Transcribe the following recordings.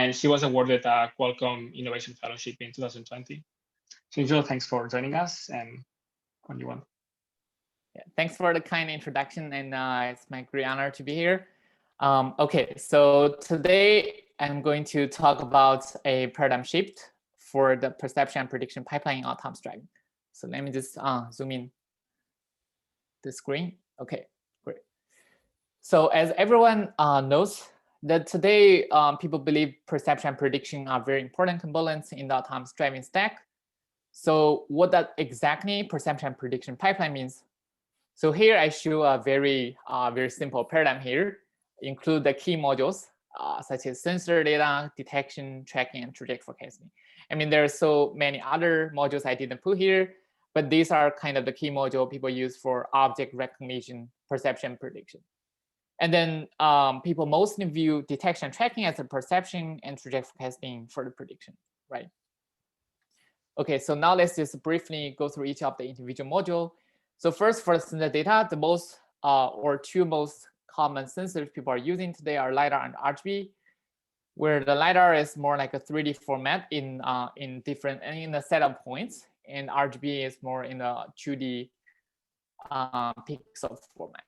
and she was awarded a Qualcomm Innovation Fellowship in 2020. Xinshuo, thanks for joining us, and when you want. Yeah, thanks for the kind introduction, and it's my great honor to be here. Okay, so today I'm going to talk about a paradigm shift for the perception and prediction pipeline in autonomous driving. So let me just zoom in the screen. Okay, great. So as everyone knows, that today people believe perception and prediction are very important components in the autonomous driving stack. So what that exactly perception and prediction pipeline means? So here I show a very simple paradigm here, include the key modules such as sensor data, detection, tracking, and trajectory forecasting. I mean, there are so many other modules I didn't put here, but these are kind of the key module people use for object recognition, perception, prediction. And then people mostly view detection and tracking as a perception and trajectory forecasting for the prediction, right? Okay, so now let's just briefly go through each of the individual module. So first, for the sensor data, the most or two most common sensors people are using today are LiDAR and RGB, where the LiDAR is more like a 3D format in a set of points, and RGB is more in a 2D pixel format.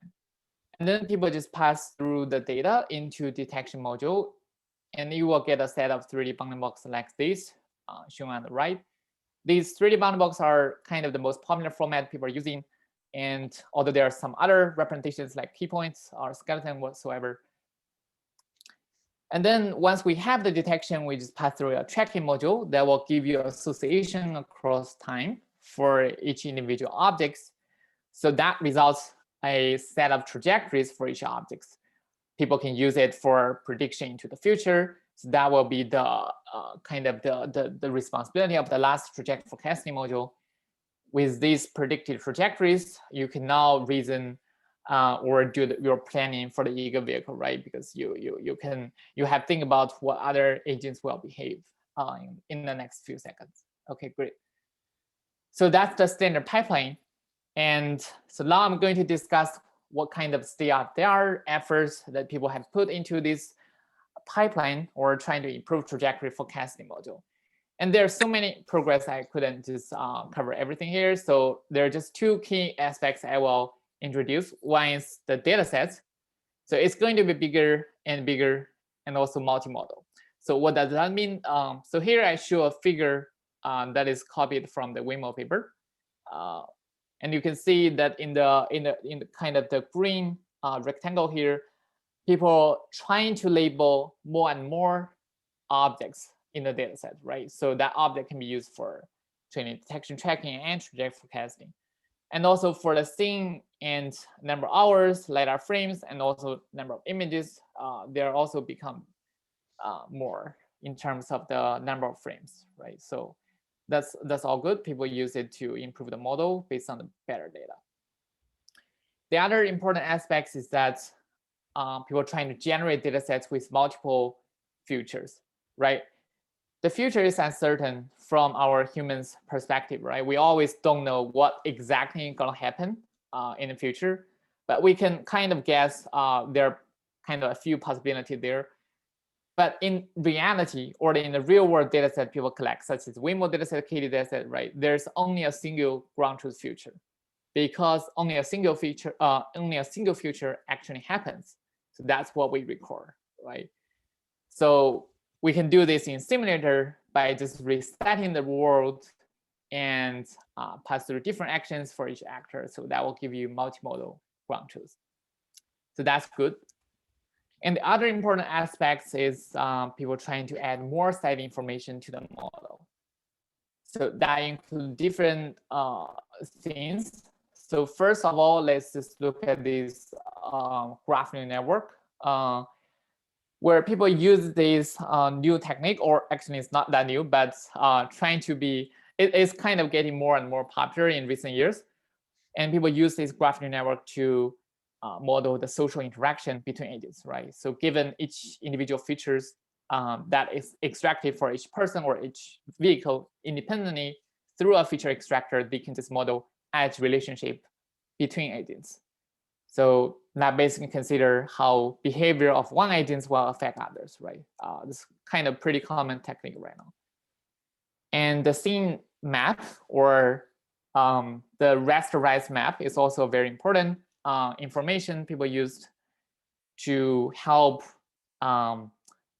And then people just pass through the data into detection module, and you will get a set of 3D bounding boxes like this, shown on the right. These 3D bounding boxes are kind of the most popular format people are using. And although there are some other representations like key points or skeleton whatsoever. And then once we have the detection, we just pass through a tracking module that will give you association across time for each individual objects. So that results a set of trajectories for each objects. People can use it for prediction into the future. So that will be the kind of the responsibility of the last trajectory forecasting module. With these predicted trajectories, you can now reason or do your planning for the eager vehicle, right? Because you have think about what other agents will behave in the next few seconds. Okay, great. So that's the standard pipeline. And so now I'm going to discuss what kind of state-of-the-art efforts that people have put into this pipeline or trying to improve trajectory forecasting module. And there are so many progress I couldn't just cover everything here. So there are just two key aspects I will introduce. One is the data sets. So it's going to be bigger and also multimodal. So what does that mean? So here I show a figure that is copied from the Weng paper. And you can see that in the kind of the green rectangle here, people trying to label more and more objects in the data set, right? So that object can be used for training, detection, tracking, and trajectory forecasting. And also for the scene and number of hours, LiDAR frames, and also number of images, there also become more in terms of the number of frames, right? So that's all good. People use it to improve the model based on the better data. The other important aspects is that people are trying to generate data sets with multiple futures, right? The future is uncertain from our humans' perspective, right? We always don't know what exactly is going to happen in the future, but we can kind of guess there are kind of a few possibilities there. But in reality, or in the real world data set people collect, such as Weng data set, KD data set, right? There's only a single ground truth future, because only a single future actually happens. So that's what we record, right? So we can do this in simulator by just resetting the world and pass through different actions for each actor. So that will give you multimodal ground truth. So that's good. And the other important aspects is people trying to add more site information to the model. So that includes different things. So first of all, let's just look at this graph neural network, where people use this new technique, or actually it's not that new, but trying to be, it is kind of getting more and more popular in recent years. And people use this graph neural network to model the social interaction between agents, right? So given each individual features that is extracted for each person or each vehicle independently through a feature extractor, they can just model edge relationship between agents. So that basically consider how behavior of one agent will affect others, right? This is kind of pretty common technique right now. And the scene map or the rasterized map is also very important information people used to help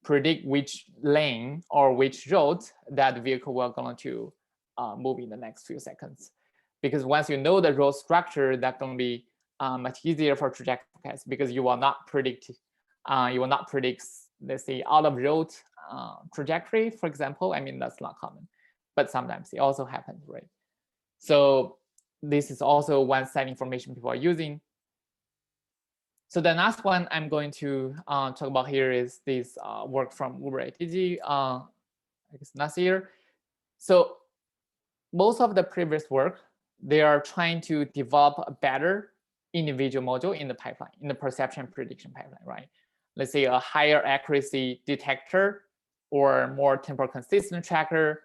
predict which lane or which road that vehicle will going to move in the next few seconds. Because once you know the road structure, that's going to be much easier for trajectory forecast, because you will not predict let's say out of road trajectory, for example. I mean, that's not common, but sometimes it also happens, right? So this is also one side information people are using. So the last one I'm going to talk about here is this work from Uber ATG, I guess last year. So most of the previous work, they are trying to develop a better individual module in the pipeline, in the perception prediction pipeline, right? Let's say a higher accuracy detector, or more temporal consistent tracker,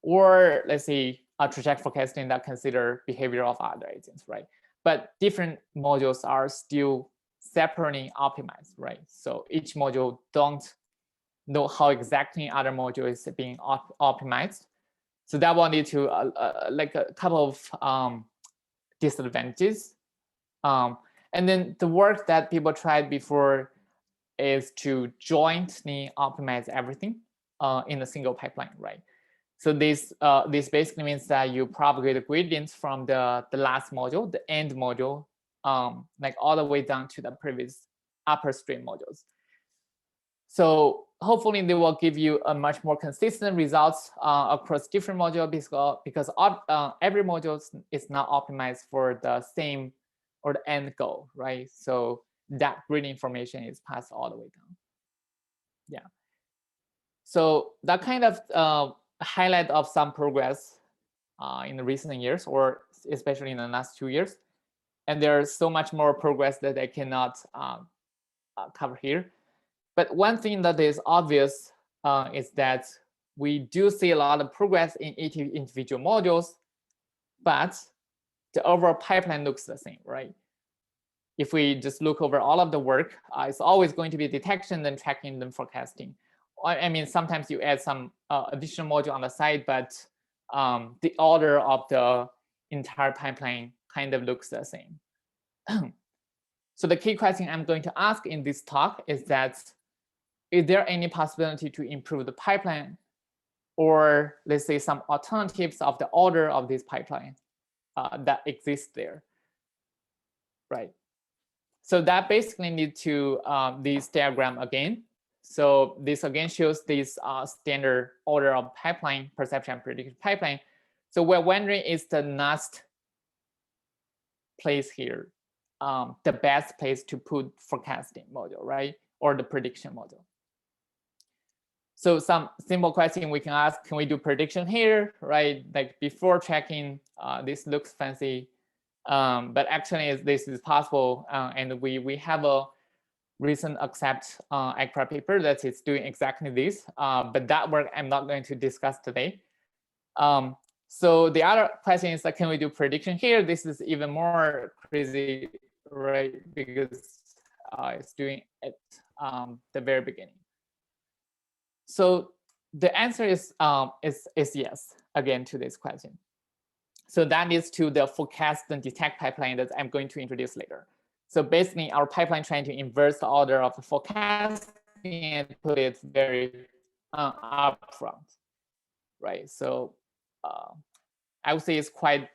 or let's say a trajectory forecasting that consider behavior of other agents, right? But different modules are still separately optimized, right? So each module don't know how exactly other module is being optimized. So that will lead to like a couple of disadvantages. And then the work that people tried before is to jointly optimize everything in a single pipeline, right? So this basically means that you propagate the gradients from the last module, the end module, like all the way down to the previous upper stream modules. So hopefully they will give you a much more consistent results across different modules, because every module is not optimized for the same or the end goal, right? So that gradient information is passed all the way down. Yeah. So that kind of highlight of some progress in the recent years, or especially in the last 2 years. And there's so much more progress that I cannot cover here. But one thing that is obvious is that we do see a lot of progress in each individual modules, but the overall pipeline looks the same, right? If we just look over all of the work, it's always going to be detection, then tracking, then forecasting. I mean, sometimes you add some additional module on the side, but the order of the entire pipeline kind of looks the same. So the key question I'm going to ask in this talk is that, is there any possibility to improve the pipeline, or let's say some alternatives of the order of this pipeline that exists there, right? So that basically leads to this diagram again. So this again shows this standard order of pipeline, perception and prediction pipeline. So we're wondering, is the last place here the best place to put forecasting module, right? Or the prediction module. So some simple question we can ask, can we do prediction here, right? Like before tracking, this looks fancy, but actually this is possible. And we have a recent accept ACRA paper that is doing exactly this, but that work I'm not going to discuss today. So the other question is that, can we do prediction here? This is even more crazy, right? Because it's doing it the very beginning. So the answer is yes, again, to this question. So that leads to the forecast and detect pipeline that I'm going to introduce later. So basically, our pipeline trying to inverse the order of the forecasting and put it very upfront, right? So I would say it's quite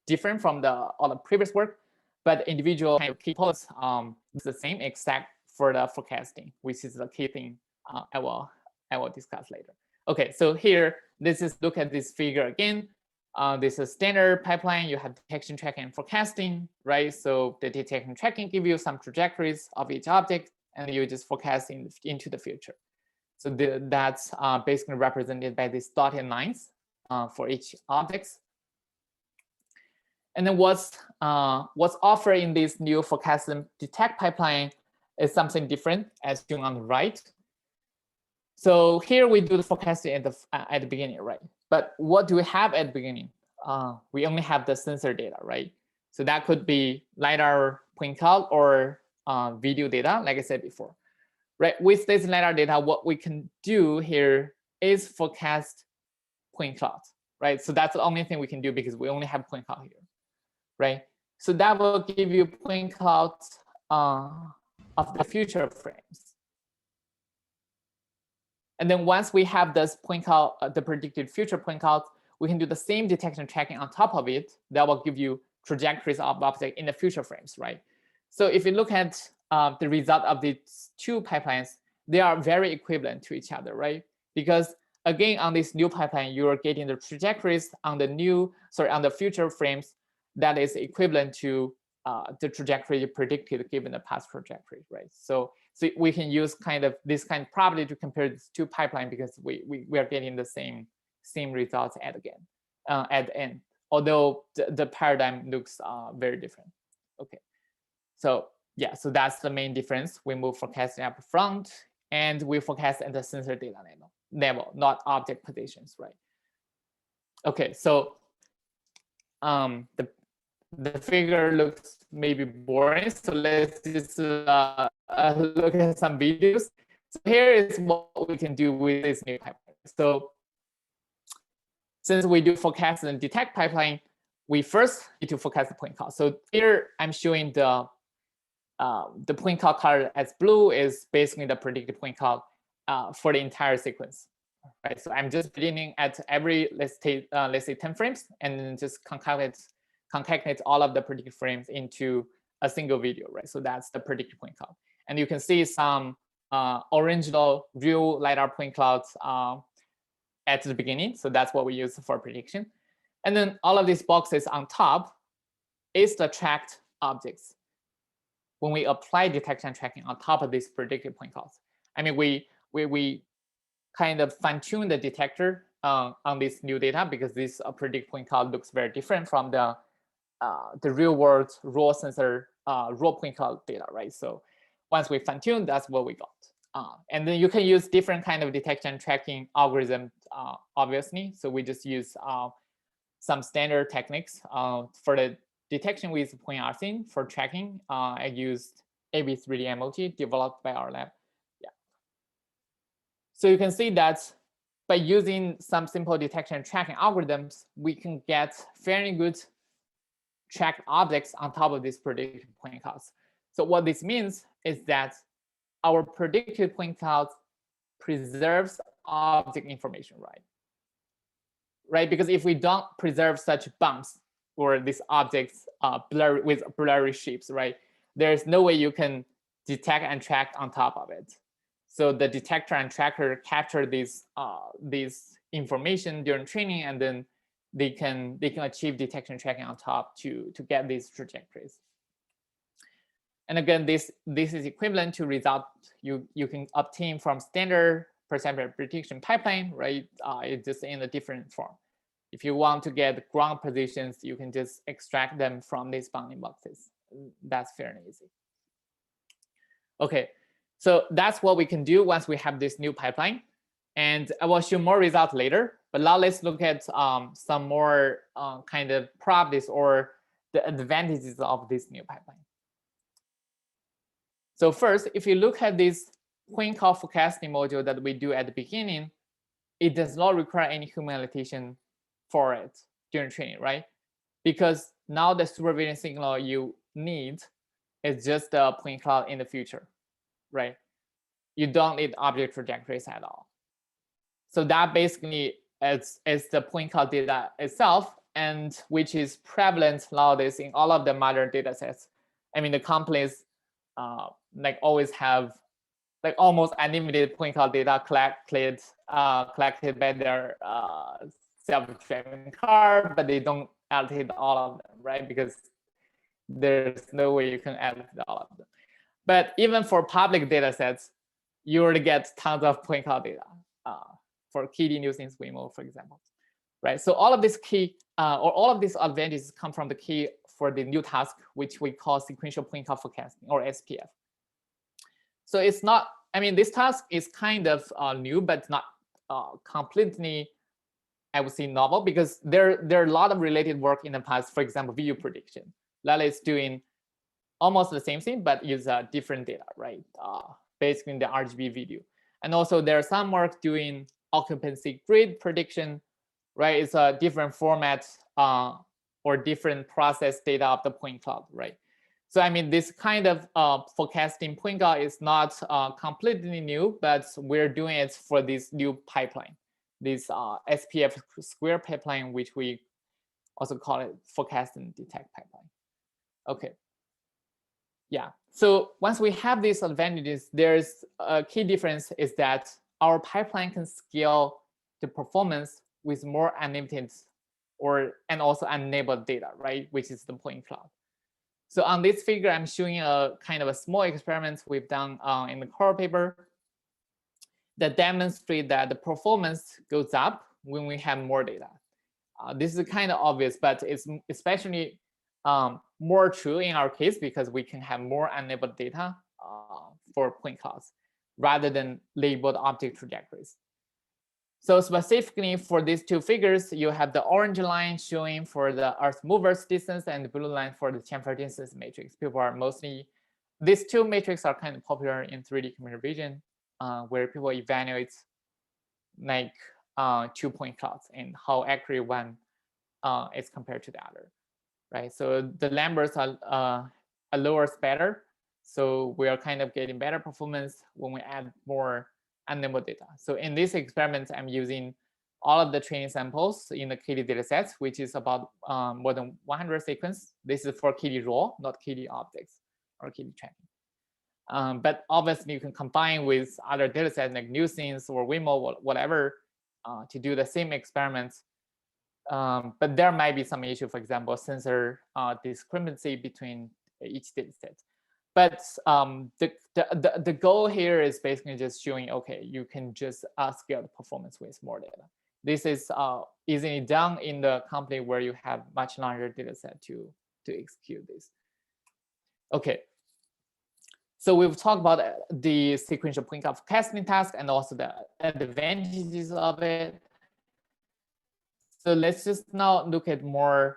different from all the previous work, but individual kind of key points is the same, except for the forecasting, which is the key thing I will discuss later. Okay, so here, look at this figure again. This is standard pipeline. You have detection, tracking, and forecasting, right? So the detection tracking give you some trajectories of each object, and you just forecast into the future. So that's basically represented by these dotted lines for each objects. And then what's offered in this new forecast and detect pipeline is something different, as shown on the right. So here we do the forecasting at the beginning, right? But what do we have at the beginning? We only have the sensor data, right? So that could be LiDAR point cloud or video data, like I said before, right? With this LiDAR data, what we can do here is forecast point cloud, right? So that's the only thing we can do because we only have point cloud here, right? So that will give you point clouds of the future frames. And then once we have this point cloud, the predicted future point clouds, we can do the same detection tracking on top of it. That will give you trajectories of object in the future frames, right? So if you look at the result of these two pipelines, they are very equivalent to each other, right? Because again, on this new pipeline, you are getting the trajectories on the future frames that is equivalent to the trajectory predicted given the past trajectory, right? So we can use this kind of probability to compare these two pipelines because we are getting the same results at the end, although the paradigm looks very different. Okay, so yeah, so that's the main difference. We move forecasting up front, and we forecast at the sensor data level, not object positions, right? Okay, so the figure looks maybe boring, so let's just look at some videos. So here is what we can do with this new pipeline. So since we do forecast and detect pipeline, we first need to forecast the point cloud. So here I'm showing the point cloud color as blue is basically the predicted point cloud for the entire sequence, right? So I'm just beginning at every, let's say 10 frames, and then just concatenate all of the predicted frames into a single video, right? So that's the predicted point cloud. And you can see some original real LiDAR point clouds at the beginning. So that's what we use for prediction. And then all of these boxes on top is the tracked objects. When we apply detection and tracking on top of these predicted point clouds, I mean, we kind of fine-tune the detector on this new data because this predicted point cloud looks very different from the real world raw sensor raw point cloud data, right? So once we fine-tune, that's what we got. And then you can use different kind of detection tracking algorithms, obviously. So we just use some standard techniques for the detection with point arcing. For tracking, I used AB3D emoji developed by our lab. Yeah. So you can see that by using some simple detection and tracking algorithms, we can get fairly good tracked objects on top of these predicted point clouds. So what this means is that our predicted point cloud preserves object information, right? Because if we don't preserve such bumps or these objects with blurry shapes, right, there's no way you can detect and track on top of it. So the detector and tracker capture these information during training, and then they can achieve detection and tracking on top to get these trajectories. And again, this is equivalent to result you can obtain from standard perception prediction pipeline, right? It's just in a different form. If you want to get ground positions, you can just extract them from these bounding boxes. That's fairly easy. Okay, so that's what we can do once we have this new pipeline. And I will show more results later. But now let's look at some more kind of properties or the advantages of this new pipeline. So first, if you look at this point cloud forecasting module that we do at the beginning, it does not require any human annotation for it during training, right? Because now the supervision signal you need is just the point cloud in the future, right? You don't need object trajectories at all. So that basically is the point cloud data itself, and which is prevalent nowadays in all of the modern data sets. I mean, the companies like always have like almost unlimited point cloud data collected by their self-driving car, but they don't allocate all of them, right? Because there's no way you can allocate all of them. But even for public data sets, you already get tons of point cloud data for KD News in Wemo, for example, right? So all of this key or all of these advantages come from the key for the new task, which we call sequential point cloud forecasting, or SPF. So it's not, I mean, this task is kind of new, but not completely, I would say, novel, because there are a lot of related work in the past. For example, video prediction. Lala is doing almost the same thing, but use different data, right? Basically the RGB video. And also there's some work doing occupancy grid prediction, right? It's a different format or different process data of the point cloud, right? So I mean, this kind of forecasting point cloud is not completely new, but we're doing it for this new pipeline, this SPF square pipeline, which we also call it forecast and detect pipeline. Okay. Yeah. So once we have these advantages, there's a key difference is that our pipeline can scale the performance with more unlimited and also enabled data, right? Which is the point cloud. So on this figure, I'm showing a kind of a small experiment we've done in the core paper that demonstrate that the performance goes up when we have more data. This is kind of obvious, but it's especially more true in our case because we can have more enabled data for point clouds rather than labeled object trajectories. So specifically for these two figures, you have the orange line showing for the Earth movers distance and the blue line for the chamfer distance matrix. People are mostly, these two matrices are kind of popular in 3D computer vision, where people evaluate like 2 point clouds and how accurate one is compared to the other, right? So the numbers are lower is better. So we are kind of getting better performance when we add more enabled data. So in this experiment, I'm using all of the training samples in the KD datasets, which is about more than 100 sequences. This is for KD raw, not KD optics or KD tracking. But obviously, you can combine with other datasets like Nuisance or Wemo, whatever, to do the same experiments. But there might be some issue, for example, sensor discrepancy between each dataset. But the goal here is basically just showing, okay, you can just scale the performance with more data. This is easily done in the company where you have much larger data set to execute this. Okay. So we've talked about the sequential point cloud forecasting task and also the advantages of it. So let's just now look at more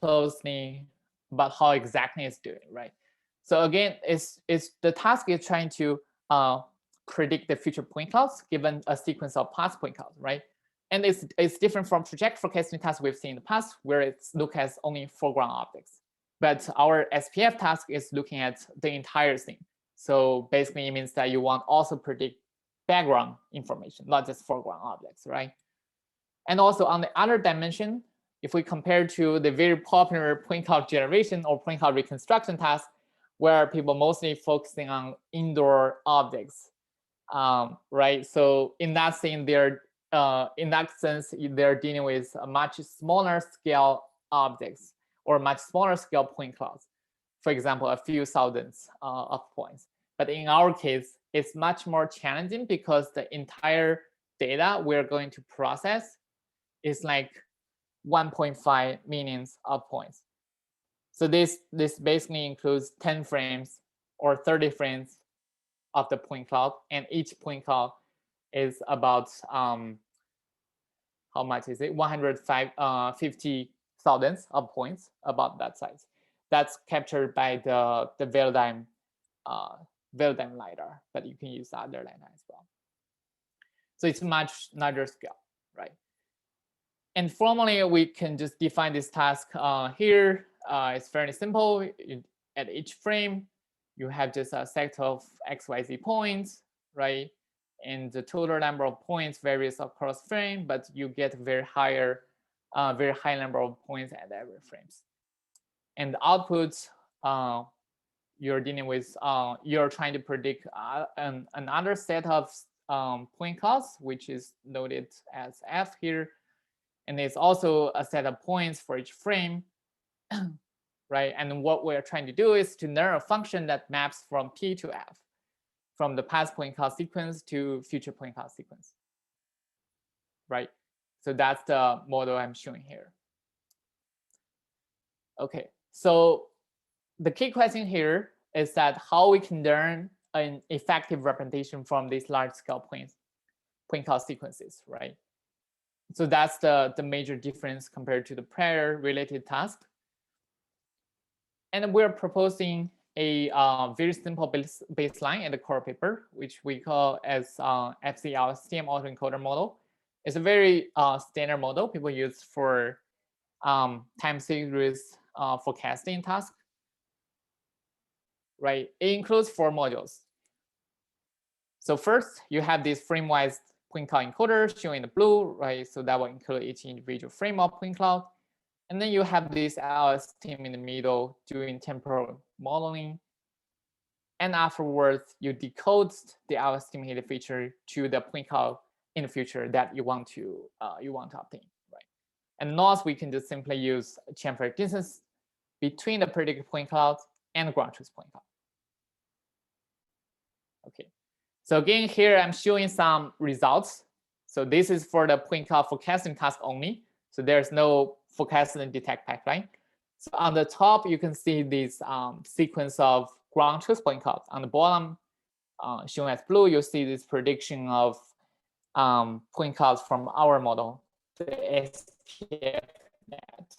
closely about how exactly it's doing, right? So again, it's the task is trying to predict the future point clouds given a sequence of past point clouds, right? And it's different from trajectory forecasting task we've seen in the past, where it's look at only foreground objects. But our SPF task is looking at the entire thing. So basically, it means that you want also predict background information, not just foreground objects, right? And also on the other dimension, if we compare to the very popular point cloud generation or point cloud reconstruction task, where people mostly focusing on indoor objects, right? So in that sense, they're dealing with a much smaller scale objects or much smaller scale point clouds. For example, a few thousands of points. But in our case, it's much more challenging because the entire data we're going to process is like 1.5 millions of points. So this basically includes 10 frames or 30 frames of the point cloud, and each point cloud is about how much is it? 150 thousandths of points, about that size. That's captured by the Velodyne LiDAR, but you can use other LiDAR as well. So it's much larger scale, right? And formally, we can just define this task here. It's fairly simple. At each frame, you have just a set of XYZ points, right? And the total number of points varies across frame, but you get very high number of points at every frames. And the outputs, you're dealing with, you're trying to predict another set of point clouds, which is noted as F here. And there's also a set of points for each frame, right? And what we're trying to do is to learn a function that maps from P to F, from the past point cloud sequence to future point cloud sequence, right? So that's the model I'm showing here. Okay, so the key question here is that how we can learn an effective representation from these large-scale point cloud sequences, right? So that's the major difference compared to the prior related task. And we're proposing a very simple baseline in the core paper, which we call as FC LSTM autoencoder model. It's a very standard model people use for time series forecasting task. Right, it includes 4 modules. So first, you have this frame-wise point cloud encoder shown in the blue, right? So that will include each individual frame of point cloud. And then you have this LSTM in the middle doing temporal modeling. And afterwards, you decode the LSTM hidden feature to the point cloud in the future that you want to obtain, right? And nodes, we can just simply use chamfer distance between the predicted point cloud and ground truth point cloud. Okay, so again, here I'm showing some results. So this is for the point cloud forecasting task only. So there's no forecasting and detect pipeline. So on the top, you can see this sequence of ground truth point clouds. On the bottom, shown as blue, you'll see this prediction of point clouds from our model, the SPF net.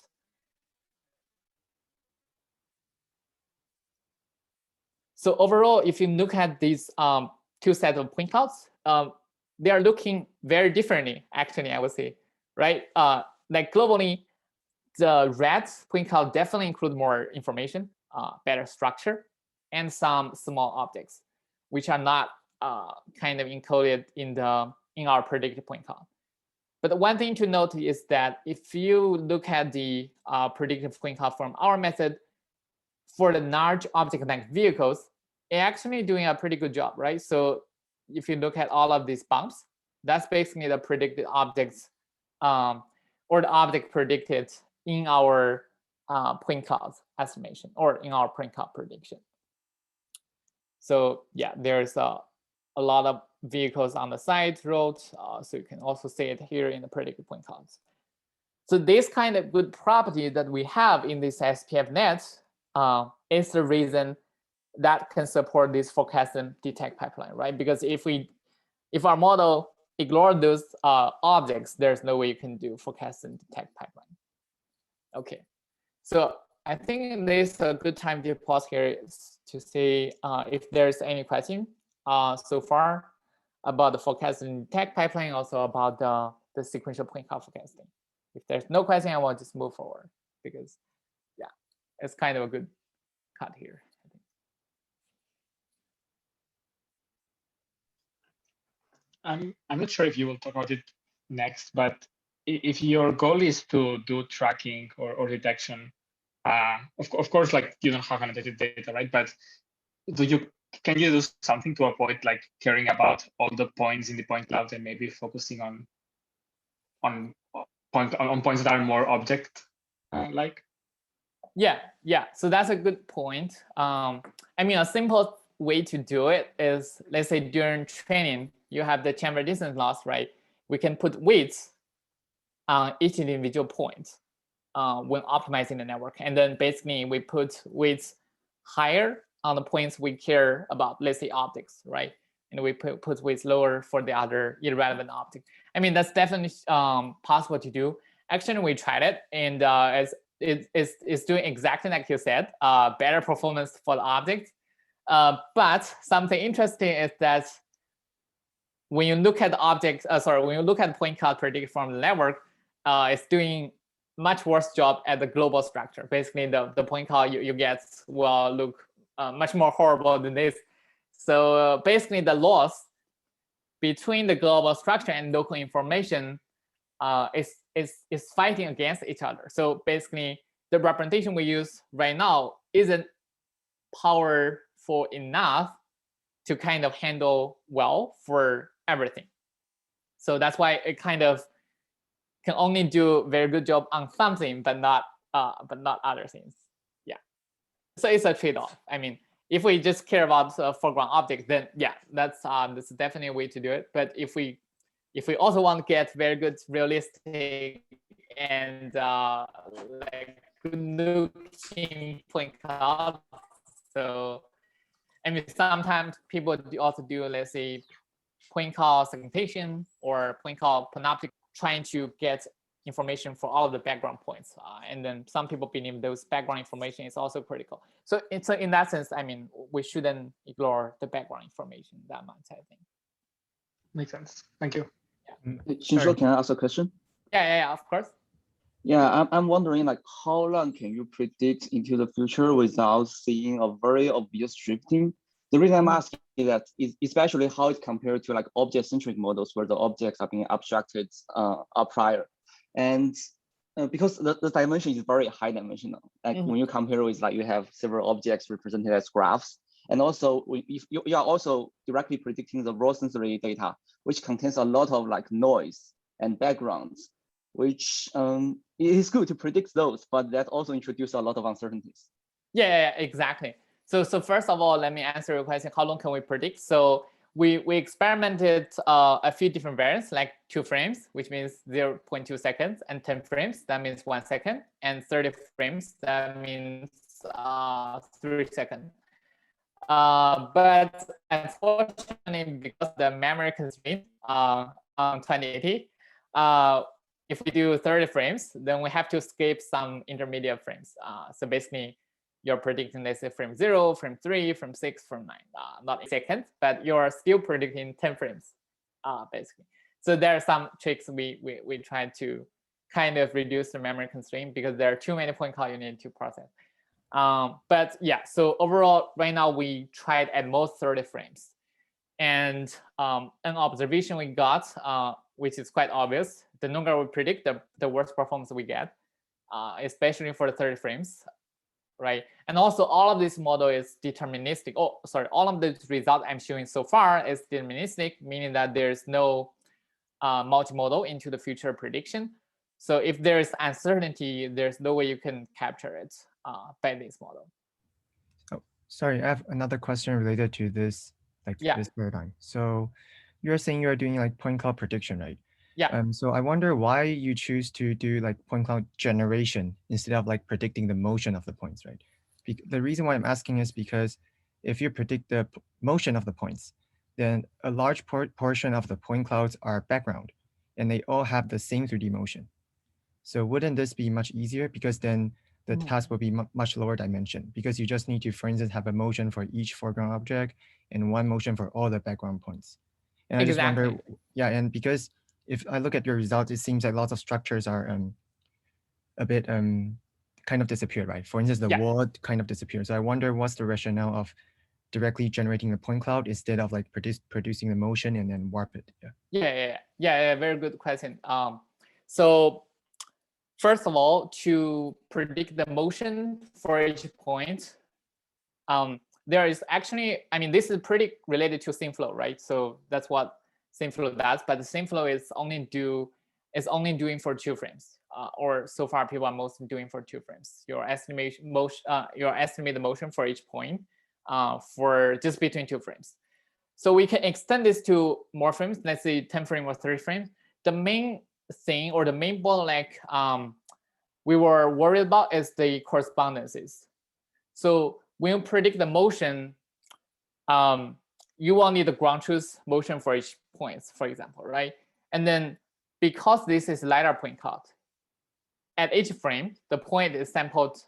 So overall, if you look at these 2 sets of point clouds, they are looking very differently, actually, I would say, right? Like globally, the red point cloud definitely include more information, better structure, and some small objects, which are not kind of encoded in our predicted point cloud. But one thing to note is that if you look at the predicted point cloud from our method, for the large object like vehicles, it's actually doing a pretty good job, right? So if you look at all of these bumps, that's basically the predicted objects or the object predicted in our point cloud estimation or in our point cloud prediction. So yeah, there's a lot of vehicles on the side road, so you can also see it here in the predicted point clouds. So this kind of good property that we have in this SPF net is the reason that can support this forecast and detect pipeline, right? Because if our model ignores those objects, there's no way you can do forecast and detect pipeline. Okay, so I think this is a good time to pause here to see if there's any question so far about the forecast and detect pipeline, also about the sequential point cloud forecasting. If there's no question, I will just move forward because yeah, it's kind of a good cut here. I'm not sure if you will talk about it next, but if your goal is to do tracking or detection, of course, like you don't have annotated data, right? But can you do something to avoid like caring about all the points in the point cloud and maybe focusing on points that are more object like? Yeah. So that's a good point. I mean, a simple way to do it is, let's say during training, you have the chamfer distance loss, right? We can put weights on each individual point when optimizing the network. And then basically we put weights higher on the points we care about, let's say optics, right? And we put weights lower for the other irrelevant optic. I mean, that's definitely possible to do. Actually, we tried it, and it's doing exactly like you said, better performance for the object. But something interesting is that when you look at the object, when you look at point cloud predicted from the network, it's doing much worse job at the global structure. Basically, the point cloud you get will look much more horrible than this. So basically, the loss between the global structure and local information is fighting against each other. So basically, the representation we use right now isn't powerful enough to kind of handle well for everything. So that's why it kind of can only do a very good job on something, but not other things. Yeah. So it's a trade-off. I mean, if we just care about foreground objects, then yeah, that's definitely a way to do it. But if we also want to get very good realistic and like good-looking point cloud, so I mean, sometimes people also do, let's say, point cloud segmentation or point cloud panoptic, trying to get information for all of the background points. And then some people believe those background information is also critical. So it's in that sense, I mean, we shouldn't ignore the background information that much, I think. Makes sense. Thank you. Xinshuo, can I ask a question? Yeah, of course. Yeah, I'm wondering, like, how long can you predict into the future without seeing a very obvious drifting? The reason I'm asking is that especially how it's compared to like object-centric models where the objects are being abstracted up prior. And because the dimension is very high dimensional, like when you compare with like you have several objects represented as graphs, and also if you are also directly predicting the raw sensory data, which contains a lot of like noise and backgrounds, which it is good to predict those, but that also introduces a lot of uncertainties. Yeah, exactly. So first of all, let me answer your question. How long can we predict? So we experimented a few different variants, like 2 frames, which means 0.2 seconds, and 10 frames, that means 1 second, and 30 frames, that means 3 seconds. But unfortunately, because the memory constraint on 2080, if we do 30 frames, then we have to skip some intermediate frames. So basically, you're predicting, let's say, frame 0, frame 3, frame 6, frame 9, not in seconds, but you're still predicting 10 frames, basically. So there are some tricks we try to kind of reduce the memory constraint because there are too many point cloud you need to process. But yeah, so overall, right now we tried at most 30 frames. And an observation we got, which is quite obvious, the longer we predict, the worse performance we get, especially for the 30 frames. Right, and also all of this model is deterministic. Oh, sorry, all of the results I'm showing so far is deterministic, meaning that there's no multimodal into the future prediction. So if there's uncertainty, there's no way you can capture it by this model. Oh, sorry, I have another question related to this, this paradigm. So you're saying you're doing like point cloud prediction, right? Yeah. So I wonder why you choose to do like point cloud generation instead of like predicting the motion of the points, right? The reason why I'm asking is because if you predict the motion of the points, then a large portion of the point clouds are background and they all have the same 3D motion. So wouldn't this be much easier? Because then the task will be much lower dimension because you just need to, for instance, have a motion for each foreground object and one motion for all the background points. And I just wonder, and because if I look at your results, it seems like lots of structures are a bit kind of disappeared, right? For instance, the wall kind of disappeared. So I wonder what's the rationale of directly generating a point cloud instead of like producing the motion and then warp it. Yeah, very good question. So first of all, to predict the motion for each point, there is actually, I mean, this is pretty related to Xinshuo, right? So that's what Xinshuo does, but the Xinshuo is only doing for 2 frames, or so far people are mostly doing for 2 frames. Your estimation motion, your estimated motion for each point, for just between 2 frames. So we can extend this to more frames, let's say 10 frames or 30 frames. The main thing or the main bottleneck we were worried about is the correspondences. So when you predict the motion, you will need the ground truth motion for each point, for example, right? And then because this is LiDAR point cloud, at each frame, the point is sampled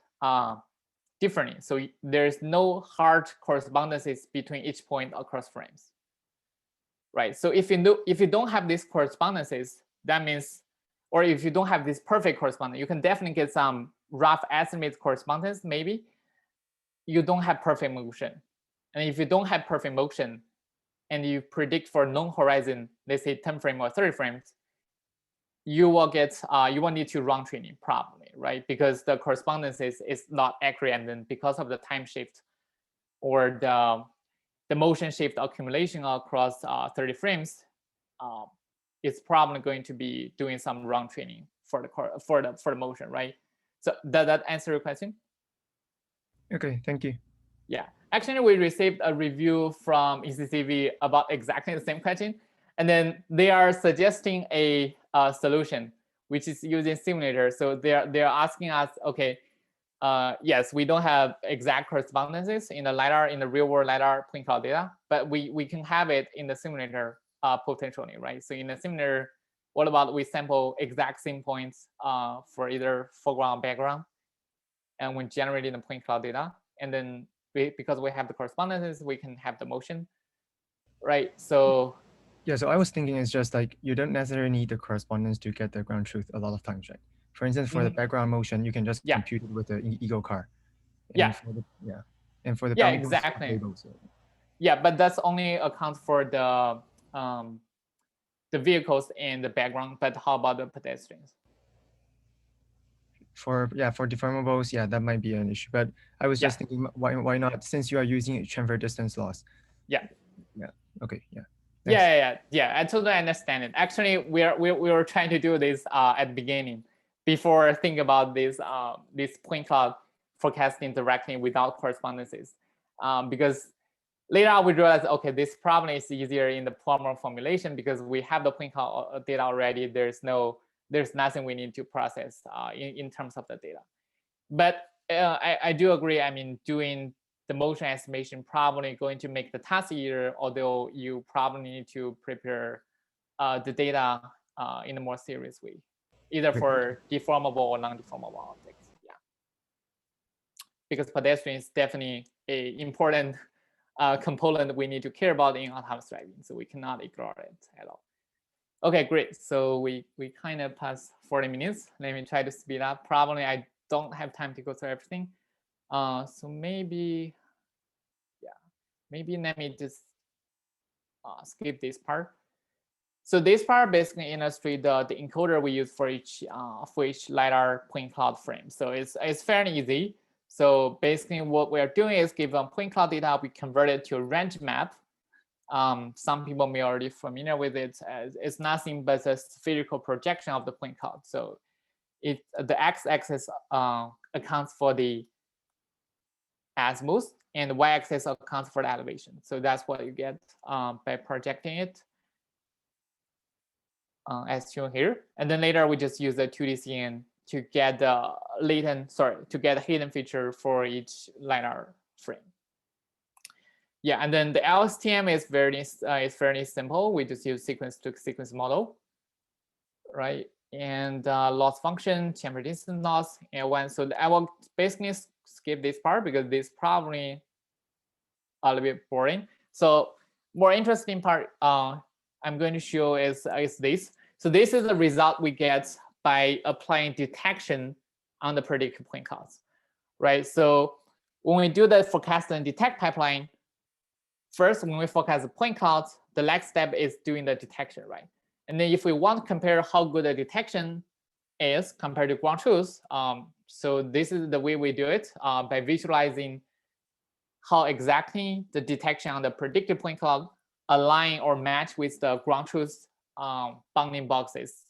differently. So there's no hard correspondences between each point across frames, right? So if you don't have these correspondences, that means, or if you don't have this perfect correspondence, you can definitely get some rough estimate correspondence, maybe. You don't have perfect motion. And if you don't have perfect motion and you predict for known horizon, let's say 10 frames or 30 frames, you will get, you will need to run training probably, right? Because the correspondence is not accurate, and then because of the time shift or the motion shift accumulation across 30 frames, it's probably going to be doing some run training for the motion, right? So does that answer your question? Okay, thank you. Yeah, actually, we received a review from ECCV about exactly the same question, and then they are suggesting a solution which is using simulator. So they're asking us, okay, yes, we don't have exact correspondences in the LiDAR, in the real world LiDAR point cloud data, but we can have it in the simulator potentially, right? So in the simulator, What about we sample exact same points for either foreground or background, and when generating the point cloud data, and then because we have the correspondences, we can have the motion, right? So yeah, so I was thinking it's just like you don't necessarily need the correspondence to get the ground truth a lot of times, right? For instance, for the background motion, you can just compute it with the ego car. And for the, and for the bounding box exactly. labels. Yeah, but that's only accounts for the vehicles in the background. But how about the pedestrians? For deformables, that might be an issue. But I was just thinking, why not? Since you are using transfer distance loss. Yeah. Okay. Yeah. Yeah. I totally understand it. Actually, we were trying to do this at the beginning before thinking about this point cloud forecasting directly without correspondences, because later on we realized, okay, this problem is easier in the formal formulation because we have the point cloud data already. There's nothing we need to process in terms of the data. But I do agree. I mean, doing the motion estimation probably going to make the task easier, although you probably need to prepare the data in a more serious way, either for deformable or non-deformable objects. Yeah, because pedestrian is definitely an important component we need to care about in autonomous driving, so we cannot ignore it at all. Okay, great. So we kind of passed 40 minutes. Let me try to speed up. Probably I don't have time to go through everything. So maybe let me just skip this part. So this part basically illustrates the encoder we use for each LiDAR point cloud frame. So it's fairly easy. So basically what we are doing is given point cloud data, we convert it to a range map. Some people may already familiar with it. It's nothing but a spherical projection of the point cloud. So the x-axis accounts for the azimuth, and the y-axis accounts for the elevation. So that's what you get by projecting it as shown here. And then later we just use the 2D CN to get the hidden feature for each LiDAR frame. Yeah, and then the LSTM is fairly simple. We just use sequence to sequence model, right? And loss function, chamber distance loss, and one. So I will basically skip this part because this probably a little bit boring. So more interesting part I'm going to show is this. So this is the result we get by applying detection on the predicted point clouds, right? So when we do the forecast and detect pipeline, first, when we forecast the point clouds, the next step is doing the detection, right? And then if we want to compare how good the detection is compared to ground truth, so this is the way we do it by visualizing how exactly the detection on the predicted point cloud align or match with the ground truth bounding boxes,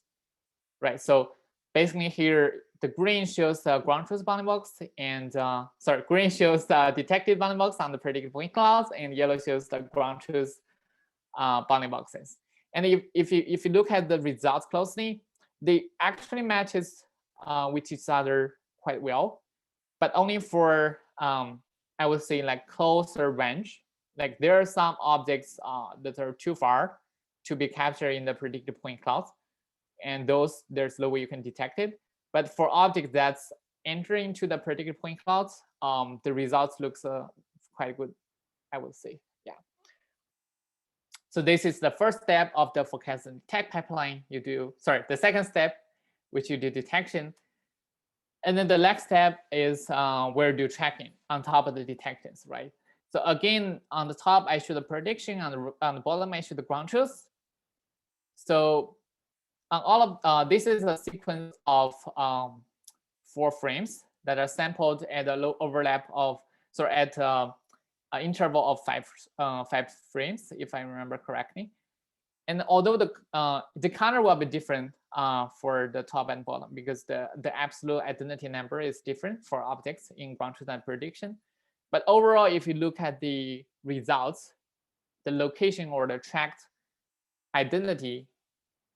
right? So basically here, the green shows the ground truth bounding box, and green shows the detected bounding box on the predicted point clouds, and yellow shows the ground truth bounding boxes. And if you look at the results closely, they actually matches with each other quite well, but only for I would say like closer range. Like there are some objects that are too far to be captured in the predicted point clouds, and those there's no way you can detect it. But for objects that's entering into the predicted point clouds, the results looks quite good, I would say. Yeah. So this is the first step of the forecast and detect pipeline. The second step, which you do detection. And then the next step is where do tracking on top of the detections, right? So again, on the top, I show the prediction. On the bottom, I show the ground truth. So on all of this is a sequence of 4 frames that are sampled at a low overlap of, at an interval of 5 frames, if I remember correctly. And although the counter will be different for the top and bottom because the absolute identity number is different for objects in ground truth and prediction. But overall, if you look at the results, the location or the tracked identity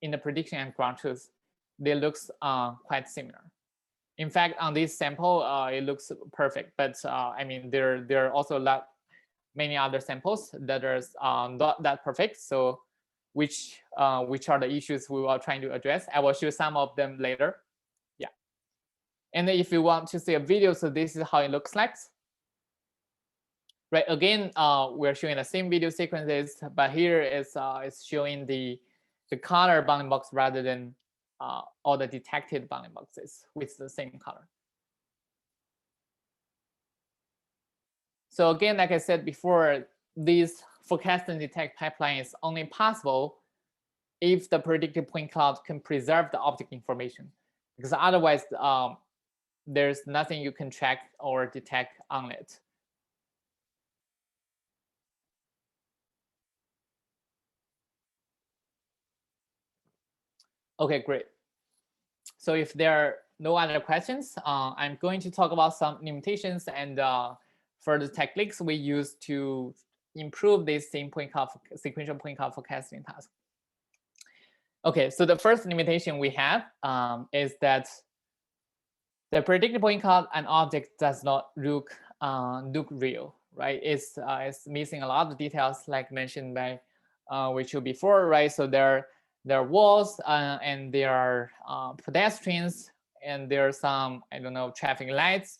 in the prediction and ground truth, they looks quite similar. In fact, on this sample, it looks perfect. But I mean, there are also many other samples that are not that perfect. So which are the issues we are trying to address. I will show some of them later. Yeah. And if you want to see a video, so this is how it looks like. Right, again, we're showing the same video sequences, but here is showing the color bounding box rather than all the detected bounding boxes with the same color. So again, like I said before, this forecast and detect pipeline is only possible if the predicted point cloud can preserve the object information, because otherwise there's nothing you can track or detect on it. Okay, great. So if there are no other questions, I'm going to talk about some limitations and further techniques we use to improve this sequential point cloud forecasting task. Okay, so the first limitation we have is that the predicted point cloud an object does not look real, right? It's missing a lot of details, like mentioned by Rachel before, right? So there are walls and there are pedestrians, and there are some, I don't know, traffic lights,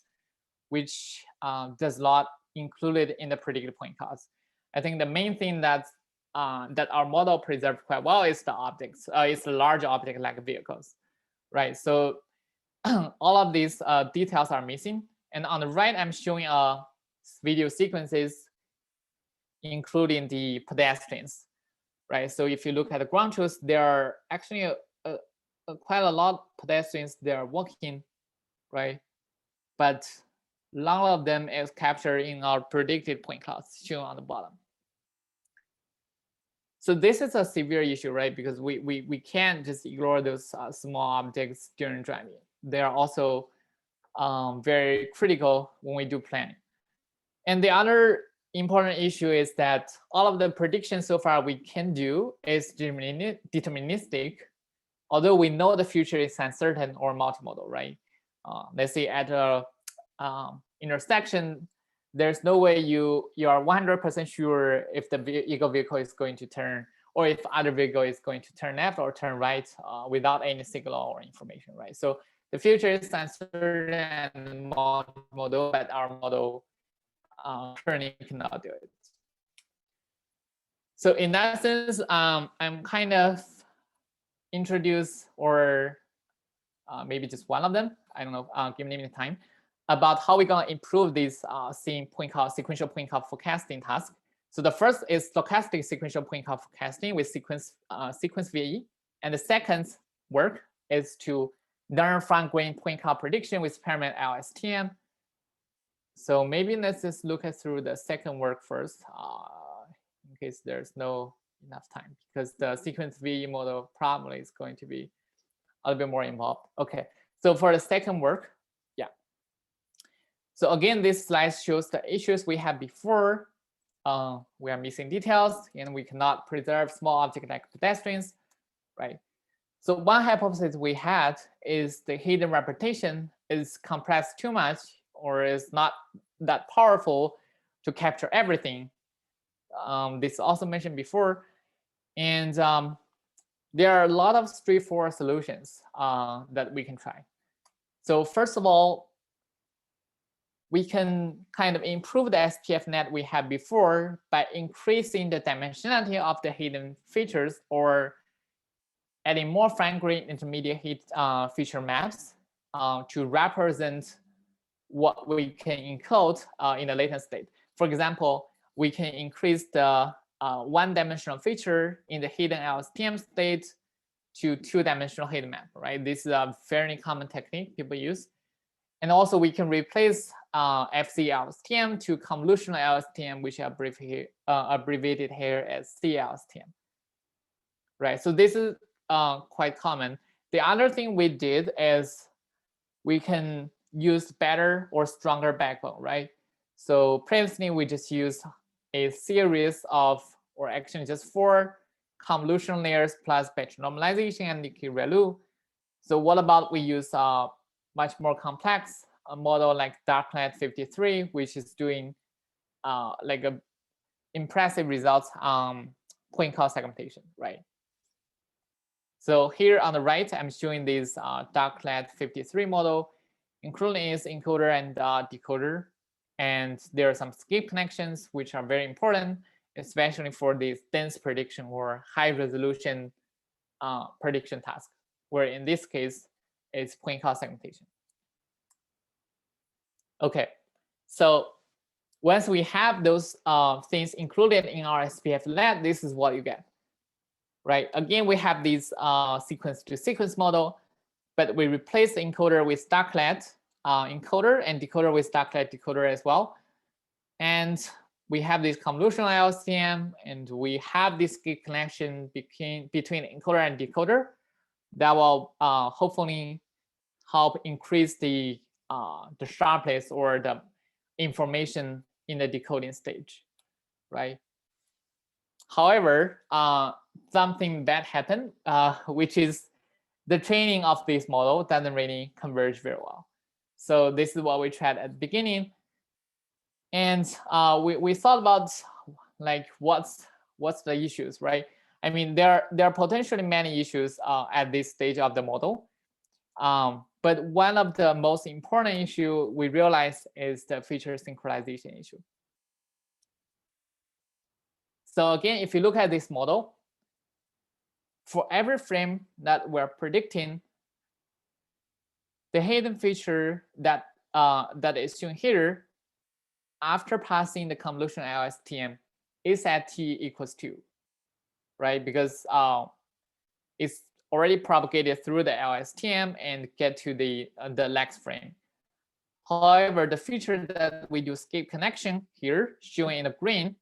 which does not included in the predicted point clouds. I think the main thing that our model preserved quite well is the objects. It's a large object like vehicles, right? So all of these details are missing. And on the right, I'm showing video sequences, including the pedestrians, right? So if you look at the ground truth, there are actually quite a lot of pedestrians they are walking, right? But none of them is captured in our predicted point clouds shown on the bottom. So this is a severe issue, right? Because we can't just ignore those small objects during driving. They are also very critical when we do planning. And the other important issue is that all of the predictions so far we can do is deterministic, although we know the future is uncertain or multimodal, right? Let's say at a intersection, there's no way you are 100% sure if the vehicle is going to turn, or if other vehicle is going to turn left or turn right without any signal or information, right? So the future is uncertain and multimodal, but our model currently cannot do it. So in that sense, I'm kind of introduce, or maybe just one of them, I don't know, give me time, about how we're gonna improve this sequential point cloud forecasting task. So the first is stochastic sequential point cloud forecasting with sequence VAE, and the second work is to learn from grain point cloud prediction with experiment LSTM. So maybe let's just look through the second work first, in case there's no enough time, because the sequence VAE model probably is going to be a little bit more involved. Okay, so for the second work, yeah. So again, this slide shows the issues we had before. We are missing details, and we cannot preserve small objects like pedestrians, right? So one hypothesis we had is the hidden repetition is compressed too much, or is not that powerful to capture everything. This also mentioned before, and there are a lot of straightforward solutions that we can try. So first of all, we can kind of improve the SPF net we had before by increasing the dimensionality of the hidden features, or adding more fine-grained intermediate feature maps to represent what we can encode in the latent state. For example, we can increase the one-dimensional feature in the hidden LSTM state to two-dimensional hidden map, right? This is a fairly common technique people use. And also we can replace FC LSTM to convolutional LSTM, which are abbreviated here as CLSTM, right? So this is quite common. The other thing we did is we can use better or stronger backbone, right? So previously we just used a series of, or actually just 4 convolutional layers plus batch normalization and liquid ReLU. So what about we use much more complex model like Darknet 53, which is doing like impressive results point cloud segmentation, right? So here on the right, I'm showing this dark-clad 53 model, including its encoder and decoder. And there are some skip connections, which are very important, especially for this dense prediction or high resolution prediction task, where in this case, it's point cloud segmentation. Okay, so once we have those things included in our SPF-LAT, this is what you get, right? Again, we have this sequence-to-sequence model, but we replace the encoder with dark-clad encoder and decoder with dark-clad decoder as well. And we have this convolutional LSTM, and we have this skip connection between encoder and decoder that will hopefully help increase the sharpness or the information in the decoding stage, right? However, something bad happened, which is the training of this model doesn't really converge very well. So this is what we tried at the beginning. And we thought about like what's the issues, right? I mean, there are potentially many issues at this stage of the model. But one of the most important issue we realized is the feature synchronization issue. So again, if you look at this model, for every frame that we're predicting, the hidden feature that is shown here after passing the convolutional LSTM is at t equals 2, right? Because it's already propagated through the LSTM and get to the next frame. However, the feature that we do skip connection here, shown in the green,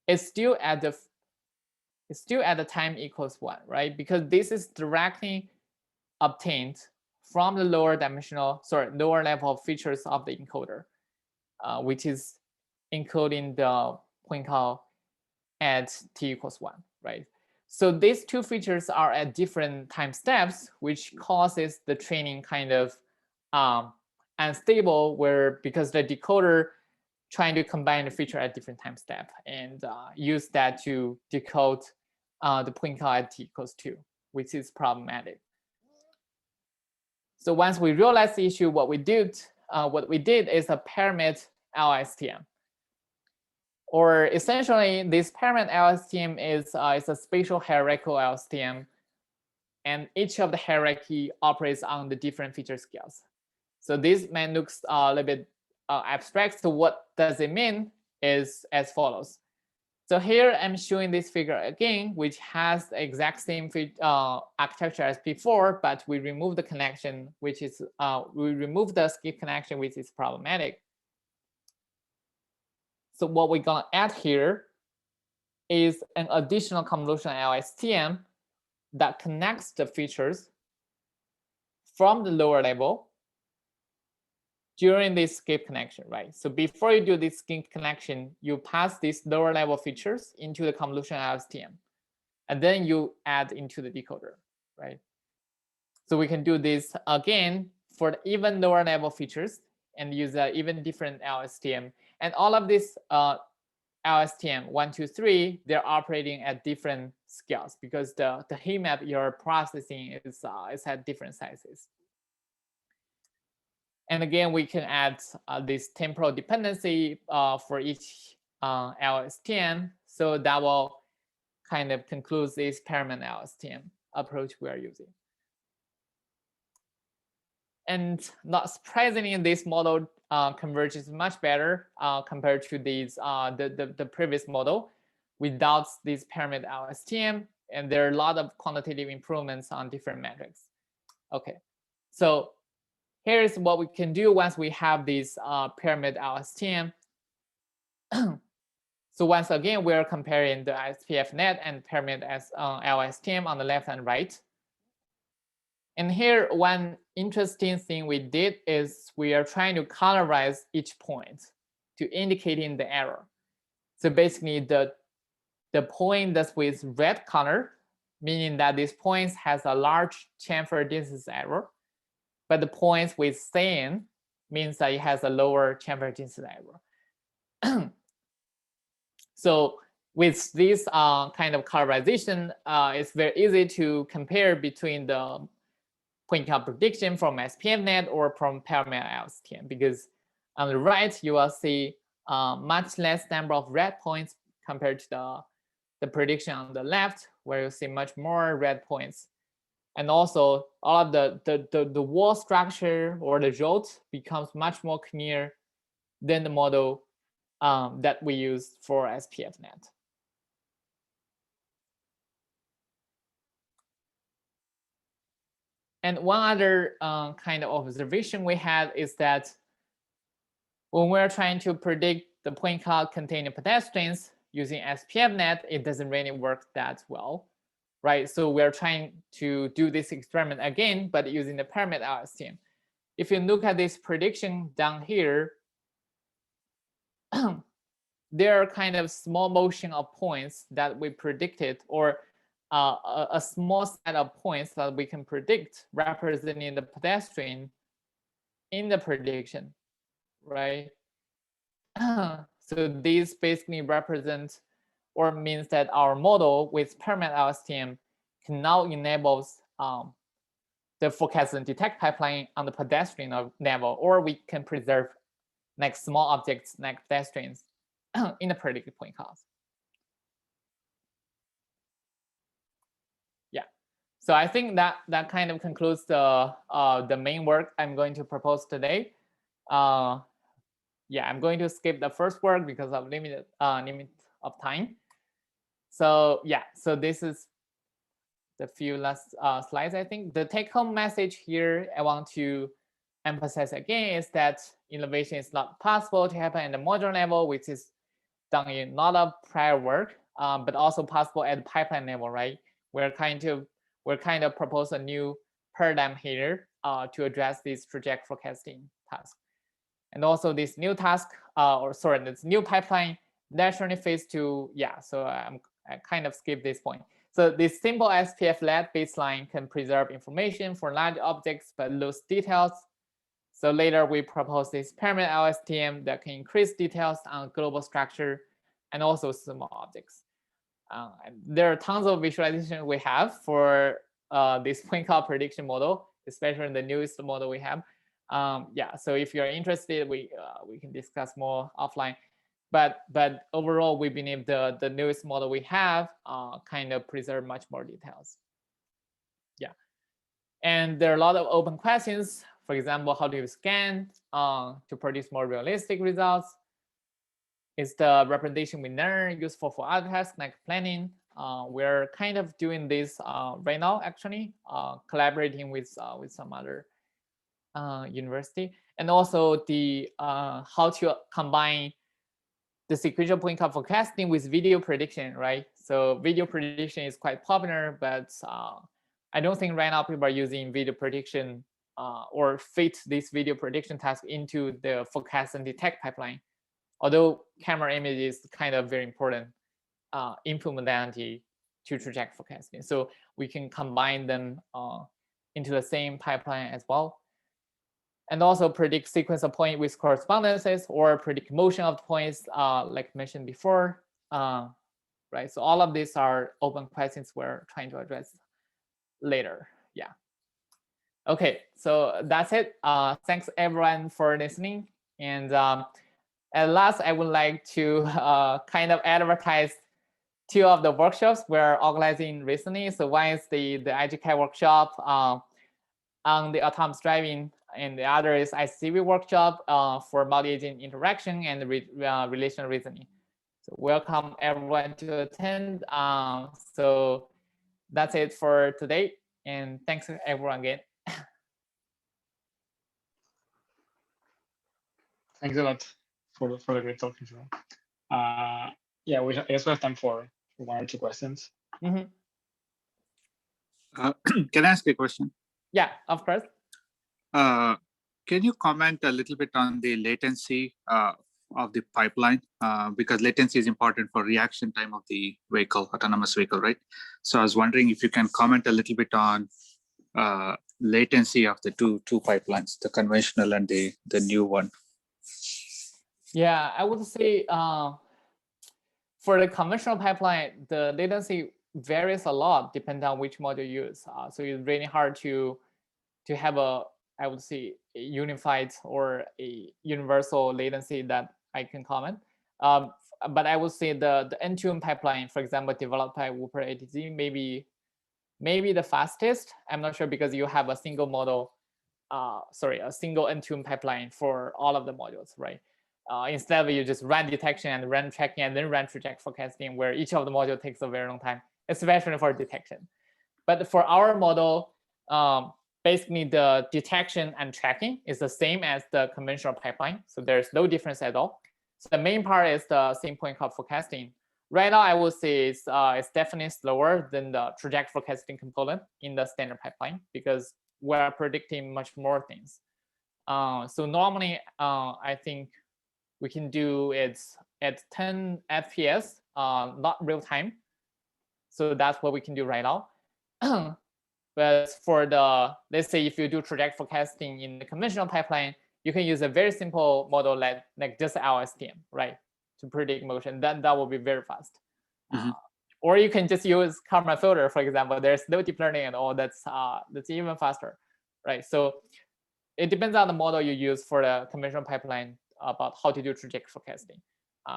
is still at the time equals 1, right? Because this is directly obtained from the lower level features of the encoder, which is encoding the point cloud at t equals 1, right? So these two features are at different time steps, which causes the training kind of unstable, because the decoder trying to combine the feature at different time step and use that to decode the point cloud at t equals 2, which is problematic. So once we realized the issue, what we did is a pyramid LSTM. Or essentially, this pyramid LSTM is a spatial hierarchical LSTM, and each of the hierarchy operates on the different feature scales. So this man looks a little bit abstract. So what does it mean is as follows. So here I'm showing this figure again, which has the exact same architecture as before, but we remove the connection, which is we remove the skip connection, which is problematic. So what we're gonna add here is an additional convolutional LSTM that connects the features from the lower level during this skip connection, right? So before you do this skip connection, you pass these lower level features into the convolutional LSTM, and then you add into the decoder, right? So we can do this again for the even lower level features and use an even different LSTM. And all of this LSTM 1, 2, 3, they're operating at different scales because the heat map you're processing is at different sizes. And again, we can add this temporal dependency for each LSTM. So that will kind of conclude this pyramid LSTM approach we are using. And not surprisingly, this model converges much better compared to these the previous model without this pyramid LSTM. And there are a lot of quantitative improvements on different metrics. Okay, so here's what we can do once we have this pyramid LSTM. So once again, we're comparing the SPF-net and pyramid LSTM on the left and right. And here, one interesting thing we did is we are trying to colorize each point to indicating the error. So basically, the point that's with red color, meaning that this point has a large chamfer density error, but the points with cyan means that it has a lower chamfer density error. So with this kind of colorization, it's very easy to compare between the point cloud prediction from SPFnet or from parallel LSTM, because on the right, you will see much less number of red points compared to the prediction on the left, where you see much more red points. And also all of the wall structure or the road becomes much more clear than the model that we use for SPFnet. And one other kind of observation we had is that when we're trying to predict the point cloud containing pedestrians using SPFnet, it doesn't really work that well, right? So we're trying to do this experiment again, but using the pyramid LSTM. If you look at this prediction down here, there are kind of small motion of points that we predicted, or a small set of points that we can predict representing the pedestrian in the prediction, right? So these basically represent or means that our model with pyramid LSTM can now enable the forecast and detect pipeline on the pedestrian level, or we can preserve like small objects like pedestrians in the predicted point clouds. Yeah, so I think that kind of concludes the main work I'm going to propose today. Yeah, I'm going to skip the first work because of limit of time. So yeah, so this is the few last slides. I think the take-home message here I want to emphasize again is that innovation is not possible to happen at the module level, which is done in a lot of prior work, but also possible at the pipeline level, right? We're kind of propose a new paradigm here to address this trajectory forecasting task. And also this new task, this new pipeline naturally phase two. Yeah, so I kind of skip this point. So this simple SPF-led baseline can preserve information for large objects but lose details. So later we propose this pyramid LSTM that can increase details on global structure and also small objects. There are tons of visualization we have for this point cloud prediction model, especially in the newest model we have. Yeah, so if you're interested, we can discuss more offline. But overall, we believe the newest model we have kind of preserve much more details. Yeah, and there are a lot of open questions. For example, how do you scan to produce more realistic results? Is the representation we learn useful for other tasks like planning? We're kind of doing this right now, actually, collaborating with some other university, and also the how to combine the sequential point cloud forecasting with video prediction, right? So video prediction is quite popular, but I don't think right now people are using video prediction or fit this video prediction task into the forecast and detect pipeline. Although camera image is kind of very important input modality to trajectory forecasting. So we can combine them into the same pipeline as well. And also predict sequence of point with correspondences or predict motion of points like mentioned before, right? So all of these are open questions we're trying to address later, yeah. Okay, so that's it. Thanks everyone for listening. And at last, I would like to kind of advertise two of the workshops we're organizing recently. So one is the IGCAD workshop on the autonomous driving, and the other is ICV workshop for multi-agent interaction and relational reasoning. So welcome everyone to attend. So that's it for today, and thanks everyone again. Thanks a lot for the great talk, Xinshuo. Yeah, I guess we have time for one or two questions. Mm-hmm. Can I ask a question? Yeah, of course. Can you comment a little bit on the latency of the pipeline? Because latency is important for reaction time of the vehicle, autonomous vehicle, right? So I was wondering if you can comment a little bit on latency of the two pipelines, the conventional and the new one. Yeah, I would say For the conventional pipeline, the latency varies a lot depending on which model you use. So it's really hard to have a, I would say, a unified or a universal latency that I can comment. But I would say the N2M pipeline, for example, developed by Whooper ATZ, maybe the fastest. I'm not sure because you have a single model, a single N2M pipeline for all of the modules, right? Instead of you just run detection and run tracking and then run trajectory forecasting, where each of the module takes a very long time, especially for detection. But for our model, basically the detection and tracking is the same as the conventional pipeline. So there's no difference at all. So the main part is the same point cloud forecasting. Right now, I would say it's definitely slower than the trajectory forecasting component in the standard pipeline because we're predicting much more things. So normally, I think we can do it at 10 FPS, not real time. So that's what we can do right now. But for the, let's say if you do trajectory forecasting in the conventional pipeline, you can use a very simple model like just LSTM, right, to predict motion. Then that will be very fast. Or you can just use Karma filter, for example. There's no deep learning at all. That's even faster, right? So it depends on the model you use for the conventional pipeline about how to do trajectory forecasting.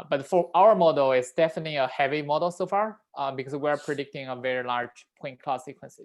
But for our model, it's definitely a heavy model so far because we're predicting a very large point cloud sequences.